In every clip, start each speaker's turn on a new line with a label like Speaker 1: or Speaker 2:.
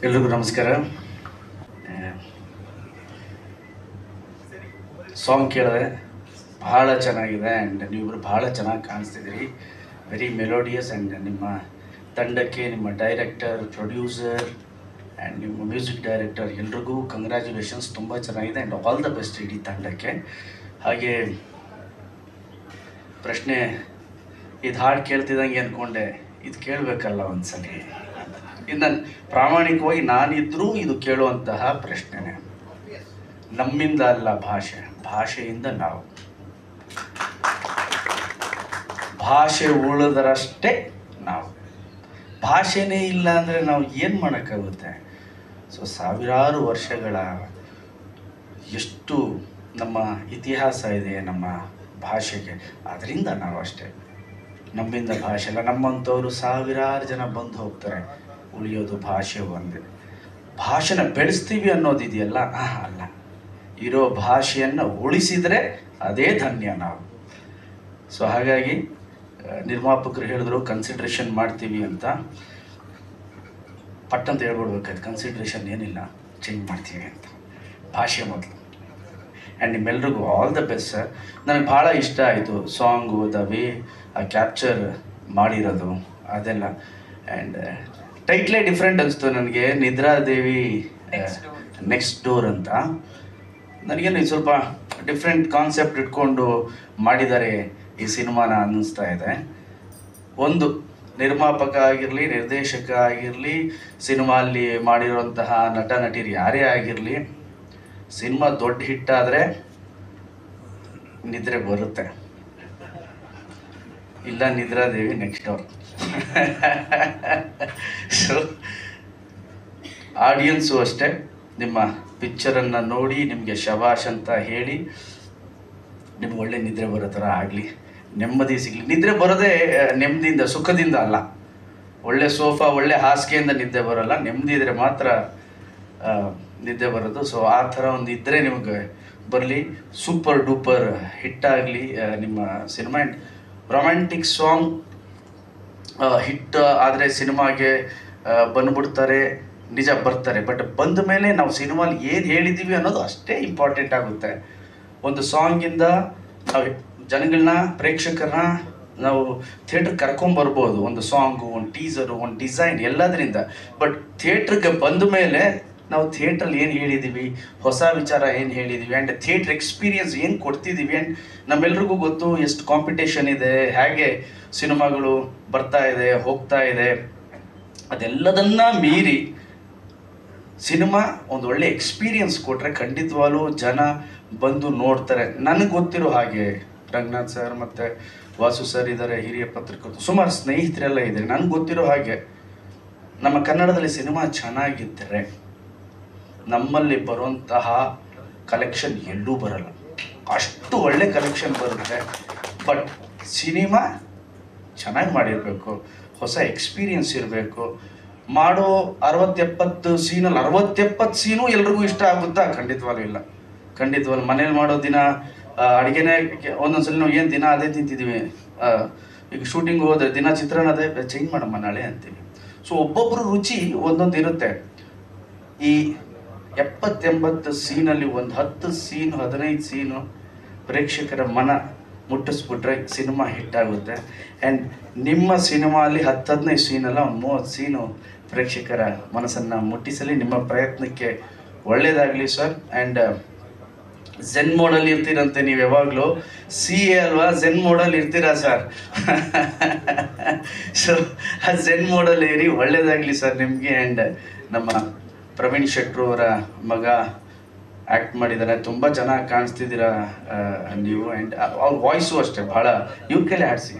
Speaker 1: ಎಲ್ರಿಗೂ ನಮಸ್ಕಾರ. ಸಾಂಗ್ ಕೇಳಿದೆ, ಭಾಳ ಚೆನ್ನಾಗಿದೆ ಆ್ಯಂಡ್ ನೀವಿಬ್ಬರು ಭಾಳ ಚೆನ್ನಾಗಿ ಕಾಣಿಸ್ತಿದ್ದೀರಿ. ವೆರಿ ಮೆಲೋಡಿಯಸ್ ಆ್ಯಂಡ್ ನಿಮ್ಮ ತಂಡಕ್ಕೆ, ನಿಮ್ಮ ಡೈರೆಕ್ಟರ್, ಪ್ರೊಡ್ಯೂಸರ್ ಆ್ಯಂಡ್ ನಿಮ್ಮ ಮ್ಯೂಸಿಕ್ ಡೈರೆಕ್ಟರ್ ಎಲ್ರಿಗೂ ಕಂಗ್ರ್ಯಾಚುಲೇಷನ್ಸ್. ತುಂಬ ಚೆನ್ನಾಗಿದೆ ಆ್ಯಂಡ್ ಆಲ್ ದ ಬೆಸ್ಟ್ ಇಡೀ ತಂಡಕ್ಕೆ. ಹಾಗೆ ಪ್ರಶ್ನೆ, ಇದು ಹಾಡು ಕೇಳ್ತಿದ್ದಂಗೆ ಅಂದ್ಕೊಂಡೆ ಇದು ಕೇಳಬೇಕಲ್ಲ ಒಂದ್ಸಲಿ. ಇದು ನಾನು ಪ್ರಾಮಾಣಿಕವಾಗಿ ನಾನಿದ್ರೂ ಇದು ಕೇಳುವಂತಹ ಪ್ರಶ್ನೆನೇ. ನಮ್ಮಿಂದ ಅಲ್ಲ ಭಾಷೆ, ಭಾಷೆಯಿಂದ ನಾವು. ಭಾಷೆ ಉಳಿದರಷ್ಟೇ ನಾವು. ಭಾಷೆನೇ ಇಲ್ಲ ಅಂದರೆ ನಾವು ಏನು ಮಾಡೋಕ್ಕಾಗುತ್ತೆ? ಸೊ ಸಾವಿರಾರು ವರ್ಷಗಳ ಎಷ್ಟು ನಮ್ಮ ಇತಿಹಾಸ ಇದೆ ನಮ್ಮ ಭಾಷೆಗೆ, ಅದರಿಂದ ನಾವು ಅಷ್ಟೇ. ನಮ್ಮಿಂದ ಭಾಷೆ ಅಲ್ಲ. ನಮ್ಮಂಥವ್ರು ಸಾವಿರಾರು ಜನ ಬಂದು ಹೋಗ್ತಾರೆ, ಉಳಿಯೋದು ಭಾಷೆ ಒಂದೇ. ಭಾಷೆನ ಬೆಳೆಸ್ತೀವಿ ಅನ್ನೋದಿದೆಯಲ್ಲ, ಅಲ್ಲ. ಇರೋ ಭಾಷೆಯನ್ನು ಉಳಿಸಿದರೆ ಅದೇ ಧನ್ಯ ನಾವು. ಸೊ ಹಾಗಾಗಿ ನಿರ್ಮಾಪಕರು ಹೇಳಿದ್ರು ಕನ್ಸಿಡ್ರೇಷನ್ ಮಾಡ್ತೀವಿ ಅಂತ. ಪಟ್ಟಂತ ಹೇಳ್ಬಿಡ್ಬೇಕಾಯ್ತು, ಕನ್ಸಿಡ್ರೇಷನ್ ಏನಿಲ್ಲ, ಚೇಂಜ್ ಮಾಡ್ತೀವಿ ಅಂತ. ಭಾಷೆ ಮೊದಲು. ಆ್ಯಂಡ್ ನಿಮ್ಮೆಲ್ರಿಗೂ ಆಲ್ ದ ಬೆಸ್ಟ್ ಸರ್. ನನಗೆ ಭಾಳ ಇಷ್ಟ ಆಯಿತು ಸಾಂಗು, ದ ವೇ ಕ್ಯಾಪ್ಚರ್ ಮಾಡಿರೋದು ಅದೆಲ್ಲ. ಆ್ಯಂಡ್ ಟೈಟ್ಲೇ ಡಿಫ್ರೆಂಟ್ ಅನಿಸ್ತು ನನಗೆ, ನಿದ್ರಾದೇವಿ ನೆಕ್ಸ್ಟ್ ಡೋರ್ ಅಂತ. ನನಗೇನು ಸ್ವಲ್ಪ ಡಿಫ್ರೆಂಟ್ ಕಾನ್ಸೆಪ್ಟ್ ಇಟ್ಕೊಂಡು ಮಾಡಿದ್ದಾರೆ ಈ ಸಿನಿಮಾನ ಅನ್ನಿಸ್ತಾ ಇದೆ. ಒಂದು ನಿರ್ಮಾಪಕ ಆಗಿರಲಿ, ನಿರ್ದೇಶಕ ಆಗಿರಲಿ, ಸಿನಿಮಾಲ್ಲಿ ಮಾಡಿರುವಂತಹ ನಟ ನಟಿಯರು ಯಾರೇ ಆಗಿರಲಿ, ಸಿನಿಮಾ ದೊಡ್ಡ ಹಿಟ್ಟಾದರೆ ನಿದ್ರೆ ಬರುತ್ತೆ. ಇಲ್ಲ ನಿದ್ರಾದೇವಿ ನೆಕ್ಸ್ಟ್ ಡೋರ್. ಸೊ ಆಡಿಯನ್ಸು ಅಷ್ಟೇ, ನಿಮ್ಮ ಪಿಕ್ಚರನ್ನು ನೋಡಿ ನಿಮಗೆ ಶಬಾಷ್ ಅಂತ ಹೇಳಿ ನಿಮ್ಗೆ ಒಳ್ಳೆ ನಿದ್ರೆ ಬರೋ ಥರ ಆಗಲಿ, ನೆಮ್ಮದಿ ಸಿಗಲಿ. ನಿದ್ರೆ ಬರೋದೇ ನೆಮ್ಮದಿಯಿಂದ, ಸುಖದಿಂದ ಅಲ್ಲ. ಒಳ್ಳೆ ಸೋಫಾ, ಒಳ್ಳೆ ಹಾಸಿಗೆಯಿಂದ ನಿದ್ದೆ ಬರೋಲ್ಲ, ನೆಮ್ಮದಿ ಇದ್ದರೆ ಮಾತ್ರ ನಿದ್ದೆ ಬರೋದು. ಸೊ ಆ ಥರ ಒಂದು ಇದ್ದರೆ ನಿಮಗೆ ಬರಲಿ, ಸೂಪರ್ ಡೂಪರ್ ಹಿಟ್ಟಾಗಲಿ ನಿಮ್ಮ cinema. And romantic song hit ಆದರೆ ಸಿನಿಮಾಗೆ ಬಂದುಬಿಡ್ತಾರೆ, ನಿಜ ಬರ್ತಾರೆ. ಬಟ್ ಬಂದ ಮೇಲೆ ನಾವು ಸಿನಿಮಾಲಿ ಏನು ಹೇಳಿದ್ದೀವಿ ಅನ್ನೋದು ಅಷ್ಟೇ ಇಂಪಾರ್ಟೆಂಟ್ ಆಗುತ್ತೆ. ಒಂದು ಸಾಂಗಿಂದ ನಾವು ಜನಗಳನ್ನ, ಪ್ರೇಕ್ಷಕರನ್ನ ನಾವು ಥಿಯೇಟ್ರ್ ಕರ್ಕೊಂಬರ್ಬೋದು. ಒಂದು ಸಾಂಗು, ಒಂದು ಟೀಸರು, ಒಂದು ಡಿಸೈನ್, ಎಲ್ಲದರಿಂದ. ಬಟ್ ಥಿಯೇಟ್ರಿಗೆ ಬಂದ ಮೇಲೆ ನಾವು ಥಿಯೇಟ್ರಲ್ಲಿ ಏನು ಹೇಳಿದ್ದೀವಿ, ಹೊಸ ವಿಚಾರ ಏನು ಹೇಳಿದ್ದೀವಿ, ಆ್ಯಂಡ್ ಥಿಯೇಟ್ರ್ ಎಕ್ಸ್ಪೀರಿಯನ್ಸ್ ಏನು ಕೊಡ್ತಿದ್ದೀವಿ. ಆ್ಯಂಡ್ ನಮ್ಮೆಲ್ರಿಗೂ ಗೊತ್ತು ಎಷ್ಟು ಕಾಂಪಿಟೇಷನ್ ಇದೆ, ಹೇಗೆ ಸಿನಿಮಾಗಳು ಬರ್ತಾ ಇದೆ, ಹೋಗ್ತಾ ಇದೆ. ಅದೆಲ್ಲದನ್ನ ಮೀರಿ ಸಿನಿಮಾ ಒಂದು ಒಳ್ಳೆ ಎಕ್ಸ್ಪೀರಿಯನ್ಸ್ ಕೊಟ್ಟರೆ ಖಂಡಿತವಾಗ್ಲೂ ಜನ ಬಂದು ನೋಡ್ತಾರೆ. ನನಗೆ ಗೊತ್ತಿರೋ ಹಾಗೆ ರಂಗನಾಥ್ ಸರ್ ಮತ್ತು ವಾಸು ಸರ್ ಇದ್ದಾರೆ, ಹಿರಿಯ ಪತ್ರಕರ್ತರು, ಸುಮಾರು ಸ್ನೇಹಿತರೆಲ್ಲ ಇದ್ದಾರೆ. ನನಗೆ ಗೊತ್ತಿರೋ ಹಾಗೆ ನಮ್ಮ ಕನ್ನಡದಲ್ಲಿ ಸಿನಿಮಾ ಚೆನ್ನಾಗಿದ್ದರೆ ನಮ್ಮಲ್ಲಿ ಬರುವಂತಹ ಕಲೆಕ್ಷನ್ ಎಲ್ಲೂ ಬರಲ್ಲ. ಅಷ್ಟು ಒಳ್ಳೆ ಕಲೆಕ್ಷನ್ ಬರುತ್ತೆ. ಬಟ್ ಸಿನಿಮಾ ಚೆನ್ನಾಗಿ ಮಾಡಿರಬೇಕು, ಹೊಸ ಎಕ್ಸ್ಪೀರಿಯನ್ಸ್ ಇರಬೇಕು. ಮಾಡೋ 60-70 ಸೀನಲ್ಲಿ 60-70 ಸೀನು ಎಲ್ರಿಗೂ ಇಷ್ಟ ಆಗುತ್ತಾ? ಖಂಡಿತವಾಗ್ಲೂ ಇಲ್ಲ. ಖಂಡಿತವಾಗ್ಲೂ ಮನೇಲಿ ಮಾಡೋ ದಿನ ಅಡುಗೆನೇ ಒಂದೊಂದ್ಸಲ ನಾವು ಏನು ದಿನ ಅದೇ ತಿಂತಿದ್ದೀವಿ. ಈಗ ಶೂಟಿಂಗ್ ಹೋದ್ರೆ ದಿನ ಚಿತ್ರಾನ್ನ ಅದೇ, ಚೇಂಜ್ ಮಾಡಮ್ಮ ನಾಳೆ ಅಂತೀವಿ. ಸೊ ಒಬ್ಬೊಬ್ಬರು ರುಚಿ ಒಂದೊಂದು ಇರುತ್ತೆ. ಈ 70-80 ಸೀನಲ್ಲಿ ಒಂದು 10 ಸೀನು, 15 ಸೀನು ಪ್ರೇಕ್ಷಕರ ಮನ ಮುಟ್ಟಿಸ್ಬಿಟ್ರೆ ಸಿನಿಮಾ ಹಿಟ್ಟಾಗುತ್ತೆ. ಆ್ಯಂಡ್ ನಿಮ್ಮ ಸಿನಿಮಾಲಿ 10-15 ಸೀನಲ್ಲ, ಒಂದು 30 ಸೀನು ಪ್ರೇಕ್ಷಕರ ಮನಸ್ಸನ್ನು ಮುಟ್ಟಿಸಲಿ. ನಿಮ್ಮ ಪ್ರಯತ್ನಕ್ಕೆ ಒಳ್ಳೆಯದಾಗಲಿ ಸರ್. ಆ್ಯಂಡ್ ಝೆನ್ ಮೋಡಲ್ಲಿ ಇರ್ತೀರಂತೆ ನೀವು ಯಾವಾಗಲೂ. CA ಅಲ್ವಾ, ಝೆನ್ ಮೋಡಲ್ಲಿ ಇರ್ತೀರಾ ಸರ್? ಸೊ ಆ ಝೆನ್ ಮೋಡಲ್ಲಿ ಇರಿ, ಒಳ್ಳೆಯದಾಗಲಿ ಸರ್ ನಿಮಗೆ. ಆ್ಯಂಡ್ ನಮ್ಮ ಪ್ರವೀಣ್ ಶೆಟ್ರು ಅವರ ಮಗ ಆ್ಯಕ್ಟ್ ಮಾಡಿದ್ದಾರೆ, ತುಂಬ ಚೆನ್ನಾಗಿ ಕಾಣಿಸ್ತಿದ್ದೀರಾ ನೀವು. ಆ್ಯಂಡ್ ಅವ್ರ ವಾಯ್ಸು ಅಷ್ಟೇ ಭಾಳ, ಇವ್ರ ಕೈಲಿ ಆಡಿಸಿ.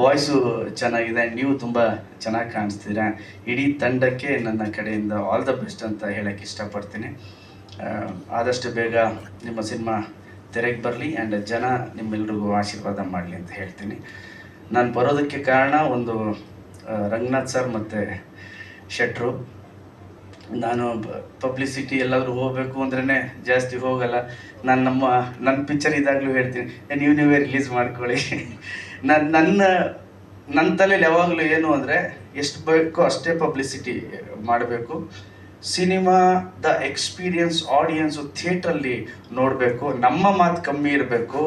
Speaker 1: ವಾಯ್ಸು ಚೆನ್ನಾಗಿದೆ, ನೀವು ತುಂಬ ಚೆನ್ನಾಗಿ ಕಾಣಿಸ್ತೀರಾ. ಇಡೀ ತಂಡಕ್ಕೆ ನನ್ನ ಕಡೆಯಿಂದ ಆಲ್ ದ ಬೆಸ್ಟ್ ಅಂತ ಹೇಳೋಕ್ಕೆ ಇಷ್ಟಪಡ್ತೀನಿ. ಆದಷ್ಟು ಬೇಗ ನಿಮ್ಮ ಸಿನಿಮಾ ತೆರೆಗೆ ಬರಲಿ ಆ್ಯಂಡ್ ಜನ ನಿಮ್ಮೆಲ್ರಿಗೂ ಆಶೀರ್ವಾದ ಮಾಡಲಿ ಅಂತ ಹೇಳ್ತೀನಿ. ನಾನು ಬರೋದಕ್ಕೆ ಕಾರಣ ಒಂದು ರಂಗನಾಥ್ ಸರ್ ಮತ್ತು ಶೆಟ್ರು. ನಾನು ಪಬ್ಲಿಸಿಟಿ ಎಲ್ಲಾದರೂ ಹೋಗಬೇಕು ಅಂದ್ರೇ ಜಾಸ್ತಿ ಹೋಗಲ್ಲ. ನಾನು ನನ್ನ ಪಿಕ್ಚರ್ ಇದ್ದಾಗಲೂ ಹೇಳ್ತೀನಿ, ನೀವೇ ರಿಲೀಸ್ ಮಾಡ್ಕೊಳ್ಳಿ. ನನ್ನ ನನ್ನ ತಲೆಯಲ್ಲಿ ಯಾವಾಗಲೂ ಏನು ಅಂದರೆ ಎಷ್ಟು ಬೇಕೋ ಅಷ್ಟೇ ಪಬ್ಲಿಸಿಟಿ ಮಾಡಬೇಕು. ಸಿನಿಮಾದ ಎಕ್ಸ್ಪೀರಿಯನ್ಸ್ ಆಡಿಯನ್ಸು ಥಿಯೇಟ್ರಲ್ಲಿ ನೋಡಬೇಕು. ನಮ್ಮ ಮಾತು ಕಮ್ಮಿ ಇರಬೇಕು,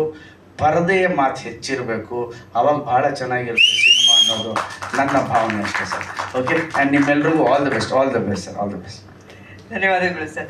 Speaker 1: ಪರದೆಯ ಮಾತು ಹೆಚ್ಚಿರಬೇಕು. ಅವಾಗ ಭಾಳ ಚೆನ್ನಾಗಿರುತ್ತೆ ಸಿನಿಮಾ ಅನ್ನೋದು ನನ್ನ ಭಾವನೆ ಅಷ್ಟೇ ಸರ್. ಓಕೆ, ಆ್ಯಂಡ್ ನಿಮ್ಮೆಲ್ರಿಗೂ all the best sir, all the best.
Speaker 2: ಧನ್ಯವಾದಗಳು ಸರ್.